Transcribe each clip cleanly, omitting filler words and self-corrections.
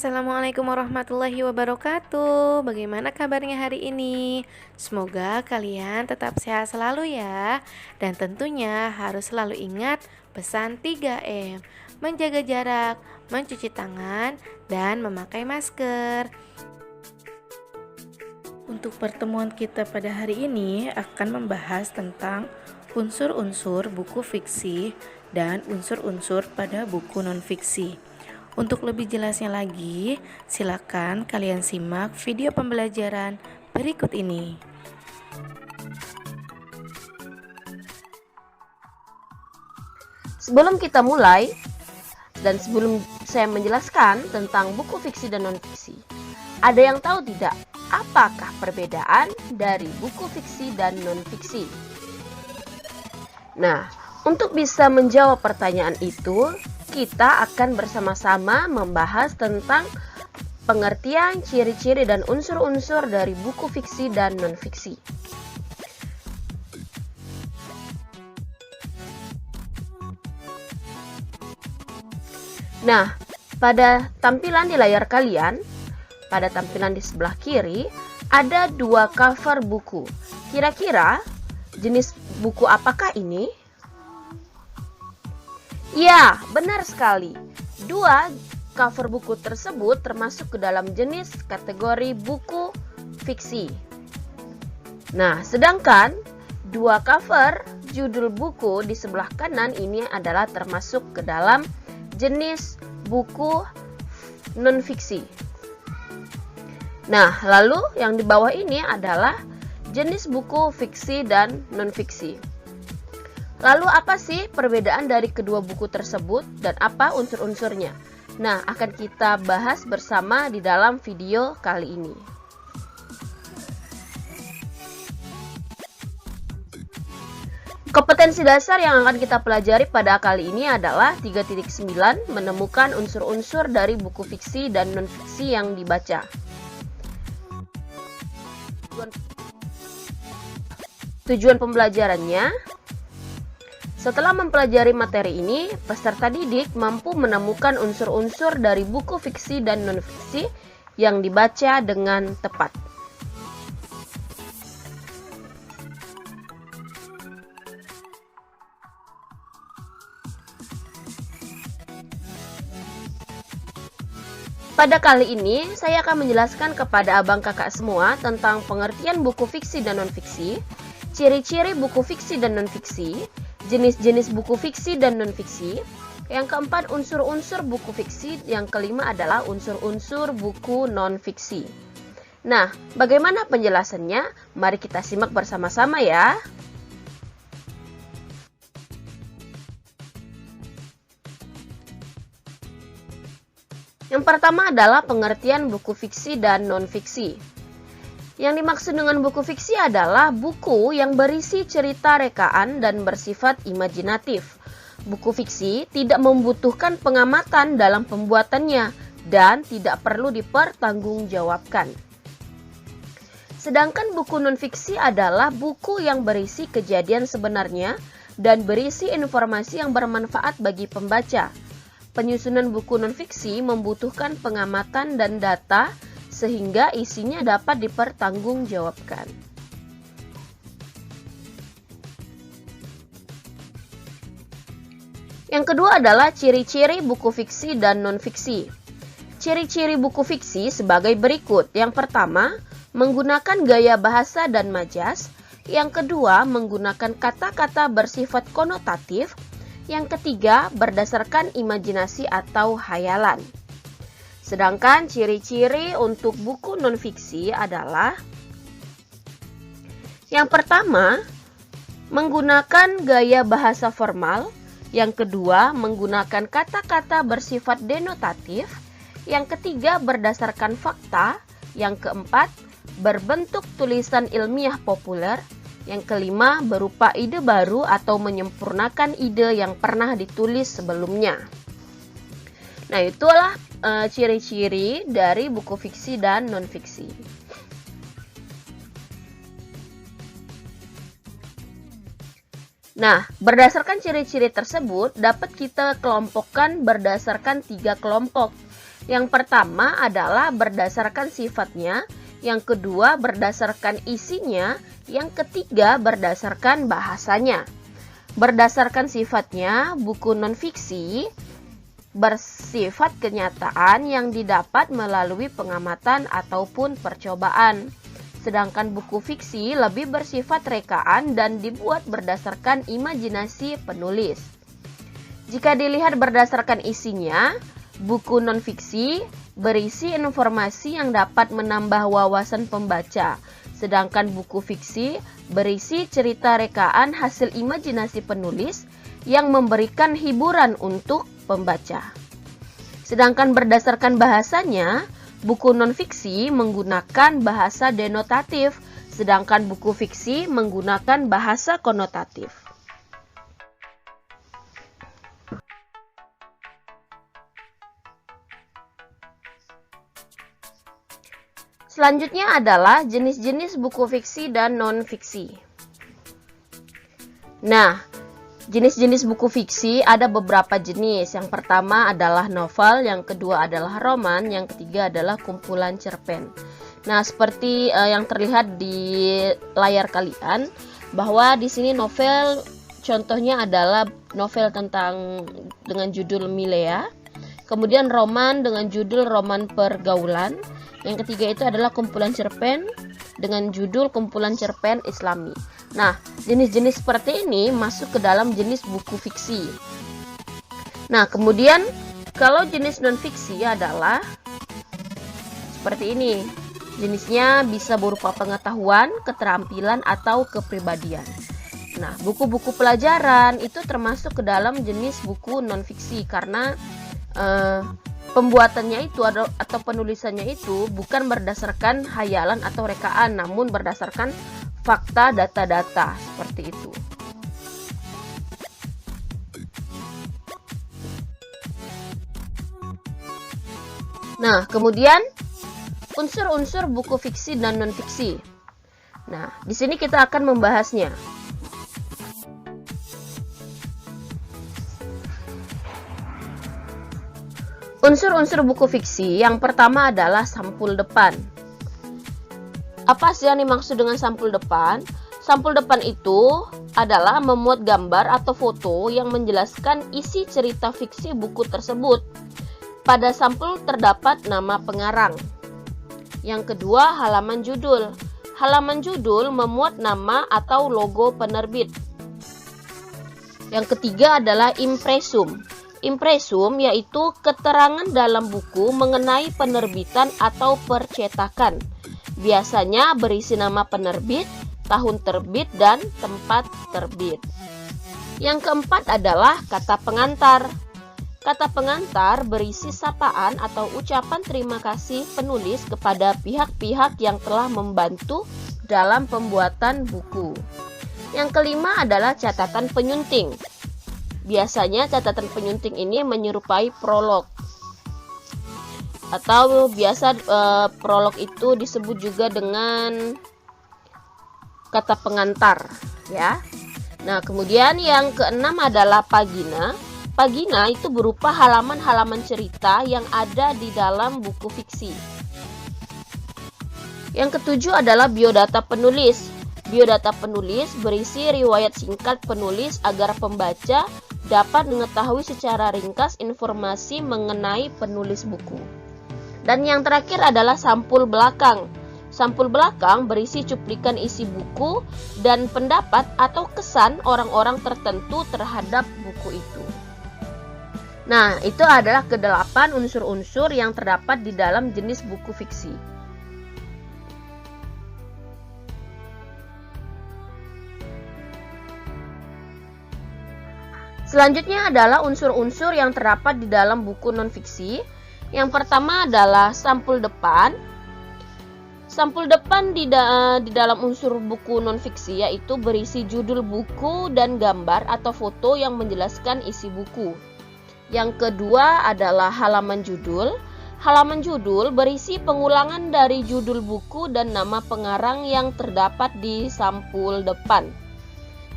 Assalamualaikum warahmatullahi wabarakatuh. Bagaimana kabarnya hari ini? Semoga kalian tetap sehat selalu ya. Dan tentunya harus selalu ingat pesan 3M: menjaga jarak, mencuci tangan, dan memakai masker. Untuk pertemuan kita pada hari ini akan membahas tentang unsur-unsur buku fiksi dan unsur-unsur pada buku non-fiksi. Untuk lebih jelasnya lagi, silakan kalian simak video pembelajaran berikut ini. Sebelum kita mulai, dan sebelum saya menjelaskan tentang buku fiksi dan non-fiksi, ada yang tahu tidak apakah perbedaan dari buku fiksi dan non-fiksi? Nah, untuk bisa menjawab pertanyaan itu, kita akan bersama-sama membahas tentang pengertian, ciri-ciri, dan unsur-unsur dari buku fiksi dan non-fiksi. Nah, pada tampilan di layar kalian, pada tampilan di sebelah kiri, ada dua cover buku. Kira-kira jenis buku apakah ini? Ya, benar sekali. Dua cover buku tersebut termasuk ke dalam jenis kategori buku fiksi. Nah, sedangkan dua cover judul buku di sebelah kanan ini adalah termasuk ke dalam jenis buku non-fiksi. Nah, lalu yang di bawah ini adalah jenis buku fiksi dan non-fiksi. Lalu apa sih perbedaan dari kedua buku tersebut dan apa unsur-unsurnya? Nah, akan kita bahas bersama di dalam video kali ini. Kompetensi dasar yang akan kita pelajari pada kali ini adalah 3.9 menemukan unsur-unsur dari buku fiksi dan non-fiksi yang dibaca. Tujuan pembelajarannya, setelah mempelajari materi ini, peserta didik mampu menemukan unsur-unsur dari buku fiksi dan non-fiksi yang dibaca dengan tepat. Pada kali ini, saya akan menjelaskan kepada abang kakak semua tentang pengertian buku fiksi dan non-fiksi, ciri-ciri buku fiksi dan non-fiksi, jenis-jenis buku fiksi dan non-fiksi, yang keempat unsur-unsur buku fiksi, yang kelima adalah unsur-unsur buku non-fiksi. Nah, bagaimana penjelasannya? Mari kita simak bersama-sama ya. Yang pertama adalah pengertian buku fiksi dan non-fiksi. Yang dimaksud dengan buku fiksi adalah buku yang berisi cerita rekaan dan bersifat imajinatif. Buku fiksi tidak membutuhkan pengamatan dalam pembuatannya dan tidak perlu dipertanggungjawabkan. Sedangkan buku non-fiksi adalah buku yang berisi kejadian sebenarnya dan berisi informasi yang bermanfaat bagi pembaca. Penyusunan buku non-fiksi membutuhkan pengamatan dan data sehingga isinya dapat dipertanggungjawabkan. Yang kedua adalah ciri-ciri buku fiksi dan non-fiksi. Ciri-ciri buku fiksi sebagai berikut. Yang pertama, menggunakan gaya bahasa dan majas. Yang kedua, menggunakan kata-kata bersifat konotatif. Yang ketiga, berdasarkan imajinasi atau hayalan. Sedangkan ciri-ciri untuk buku non-fiksi adalah yang pertama, menggunakan gaya bahasa formal. Yang kedua, menggunakan kata-kata bersifat denotatif. Yang ketiga, berdasarkan fakta. Yang keempat, berbentuk tulisan ilmiah populer. Yang kelima, berupa ide baru atau menyempurnakan ide yang pernah ditulis sebelumnya. Nah, itulah ciri-ciri dari buku fiksi dan non-fiksi. Nah, berdasarkan ciri-ciri tersebut dapat kita kelompokkan berdasarkan 3 kelompok. Yang pertama adalah berdasarkan sifatnya, yang kedua berdasarkan isinya, yang ketiga berdasarkan bahasanya. Berdasarkan sifatnya, buku non-fiksi bersifat kenyataan yang didapat melalui pengamatan ataupun percobaan. Sedangkan buku fiksi lebih bersifat rekaan dan dibuat berdasarkan imajinasi penulis. Jika dilihat berdasarkan isinya, buku non-fiksi berisi informasi yang dapat menambah wawasan pembaca, sedangkan buku fiksi berisi cerita rekaan hasil imajinasi penulis yang memberikan hiburan untuk pembaca. Sedangkan berdasarkan bahasanya, buku non-fiksi menggunakan bahasa denotatif, sedangkan buku fiksi menggunakan bahasa konotatif. Selanjutnya adalah jenis-jenis buku fiksi dan non-fiksi. Nah, jenis-jenis buku fiksi ada beberapa jenis. Yang pertama adalah novel, yang kedua adalah roman, yang ketiga adalah kumpulan cerpen. Nah, seperti yang terlihat di layar kalian, bahwa di sini novel contohnya adalah novel dengan judul Milea. Kemudian roman dengan judul Roman Pergaulan. Yang ketiga itu adalah kumpulan cerpen dengan judul Kumpulan Cerpen Islami. Nah, jenis-jenis seperti ini masuk ke dalam jenis buku fiksi. Nah, kemudian kalau jenis non-fiksi adalah seperti ini. Jenisnya bisa berupa pengetahuan, keterampilan, atau kepribadian. Nah, buku-buku pelajaran itu termasuk ke dalam jenis buku non-fiksi karena pembuatannya itu atau penulisannya itu bukan berdasarkan hayalan atau rekaan, namun berdasarkan fakta data-data seperti itu. Nah, kemudian unsur-unsur buku fiksi dan non-fiksi. Nah, di sini kita akan membahasnya. Unsur-unsur buku fiksi yang pertama adalah sampul depan. Apa sih yang dimaksud dengan sampul depan? Sampul depan itu adalah memuat gambar atau foto yang menjelaskan isi cerita fiksi buku tersebut. Pada sampul terdapat nama pengarang. Yang kedua, halaman judul. Halaman judul memuat nama atau logo penerbit. Yang ketiga adalah impresum. Impresum yaitu keterangan dalam buku mengenai penerbitan atau percetakan. Biasanya berisi nama penerbit, tahun terbit, dan tempat terbit. Yang keempat adalah kata pengantar. Kata pengantar berisi sapaan atau ucapan terima kasih penulis kepada pihak-pihak yang telah membantu dalam pembuatan buku. Yang kelima adalah catatan penyunting. Biasanya catatan penyunting ini menyerupai prolog. Atau biasa prolog itu disebut juga dengan kata pengantar, ya. Nah, kemudian yang keenam adalah pagina. Pagina itu berupa halaman-halaman cerita yang ada di dalam buku fiksi. Yang ketujuh adalah biodata penulis. Biodata penulis berisi riwayat singkat penulis agar pembaca dapat mengetahui secara ringkas informasi mengenai penulis buku. Dan yang terakhir adalah sampul belakang. Sampul belakang berisi cuplikan isi buku dan pendapat atau kesan orang-orang tertentu terhadap buku itu. Nah, itu adalah ke-8 unsur-unsur yang terdapat di dalam jenis buku fiksi. Selanjutnya adalah unsur-unsur yang terdapat di dalam buku non-fiksi. Yang pertama adalah sampul depan. Sampul depan di dalam unsur buku non-fiksi yaitu berisi judul buku dan gambar atau foto yang menjelaskan isi buku. Yang kedua adalah halaman judul. Halaman judul berisi pengulangan dari judul buku dan nama pengarang yang terdapat di sampul depan.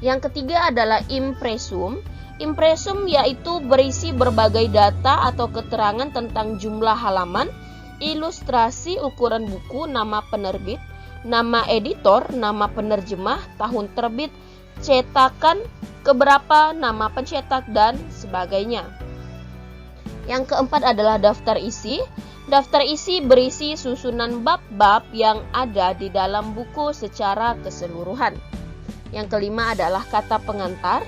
Yang ketiga adalah impresum. Impresum yaitu berisi berbagai data atau keterangan tentang jumlah halaman, ilustrasi, ukuran buku, nama penerbit, nama editor, nama penerjemah, tahun terbit, cetakan keberapa, nama pencetak, dan sebagainya. Yang keempat adalah daftar isi. Daftar isi berisi susunan bab-bab yang ada di dalam buku secara keseluruhan. Yang kelima adalah kata pengantar.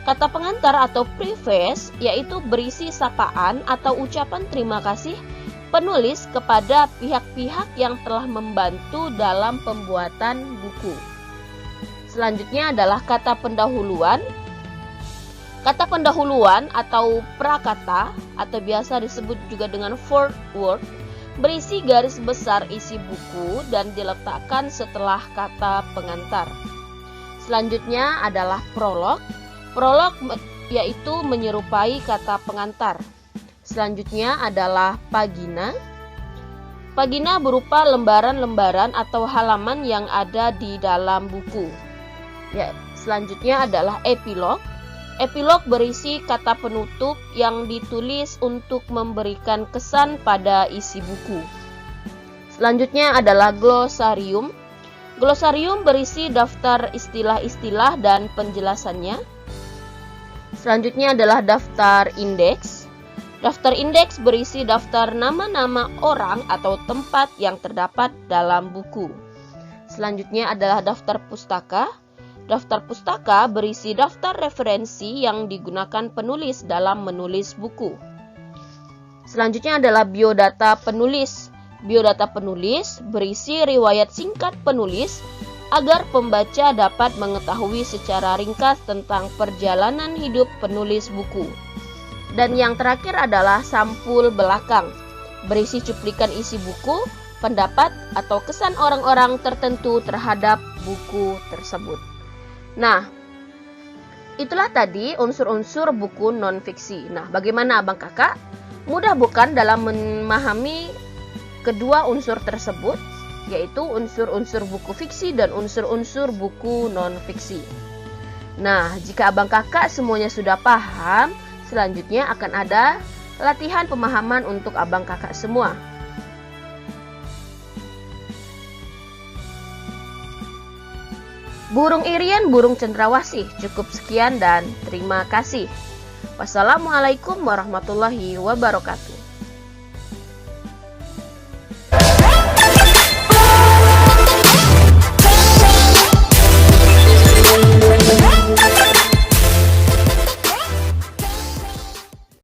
Kata pengantar atau preface yaitu berisi sapaan atau ucapan terima kasih penulis kepada pihak-pihak yang telah membantu dalam pembuatan buku. Selanjutnya adalah kata pendahuluan. Kata pendahuluan atau prakata atau biasa disebut juga dengan foreword berisi garis besar isi buku dan diletakkan setelah kata pengantar. Selanjutnya adalah prolog. Prolog yaitu menyerupai kata pengantar. Selanjutnya adalah pagina. Pagina berupa lembaran-lembaran atau halaman yang ada di dalam buku. Selanjutnya adalah epilog. Epilog berisi kata penutup yang ditulis untuk memberikan kesan pada isi buku. Selanjutnya adalah glosarium. Glosarium berisi daftar istilah-istilah dan penjelasannya. Selanjutnya adalah daftar indeks. Daftar indeks berisi daftar nama-nama orang atau tempat yang terdapat dalam buku. Selanjutnya adalah daftar pustaka. Daftar pustaka berisi daftar referensi yang digunakan penulis dalam menulis buku. Selanjutnya adalah biodata penulis. Biodata penulis berisi riwayat singkat penulis agar pembaca dapat mengetahui secara ringkas tentang perjalanan hidup penulis buku. Dan yang terakhir adalah sampul belakang, berisi cuplikan isi buku, pendapat atau kesan orang-orang tertentu terhadap buku tersebut. Nah, itulah tadi unsur-unsur buku non-fiksi. Nah, bagaimana abang kakak? Mudah bukan dalam memahami kedua unsur tersebut, yaitu unsur-unsur buku fiksi dan unsur-unsur buku non-fiksi. Nah, jika abang kakak semuanya sudah paham, selanjutnya akan ada latihan pemahaman untuk abang kakak semua. Burung irian, burung cendrawasih. Cukup sekian dan terima kasih. Wassalamualaikum warahmatullahi wabarakatuh.